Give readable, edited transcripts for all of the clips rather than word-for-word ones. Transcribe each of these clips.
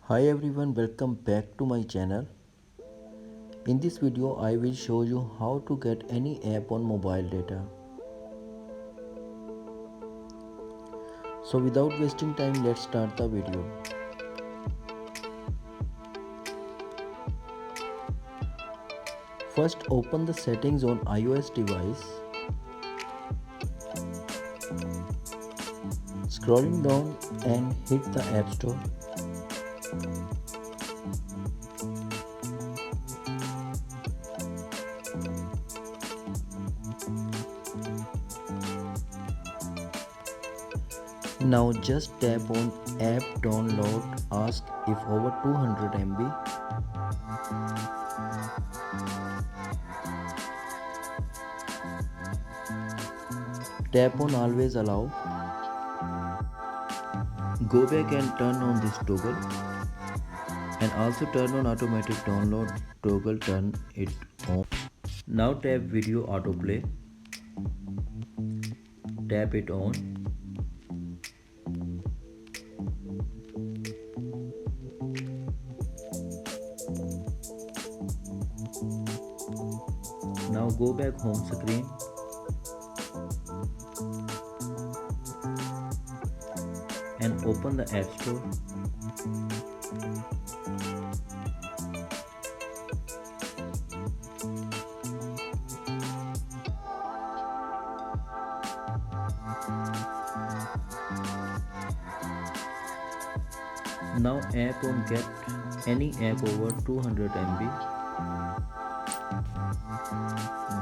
Hi everyone, welcome back to my channel. In this video I will show you how to get any app on mobile data. So without wasting time, let's start the video. First open the settings on iOS device. Scrolling down and hit the App Store. Now just tap on app download, ask if over 200 MB. Tap on always allow. Go back and turn on this toggle, and also turn on automatic download toggle, turn it on. Now tap video autoplay, tap it on. Now go back home screen and open the App Store. Now app on get any app over 200 MB.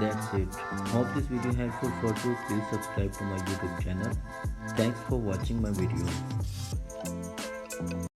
That's it. Hope this video helpful for you. Please subscribe to my YouTube channel. Thanks for watching my video.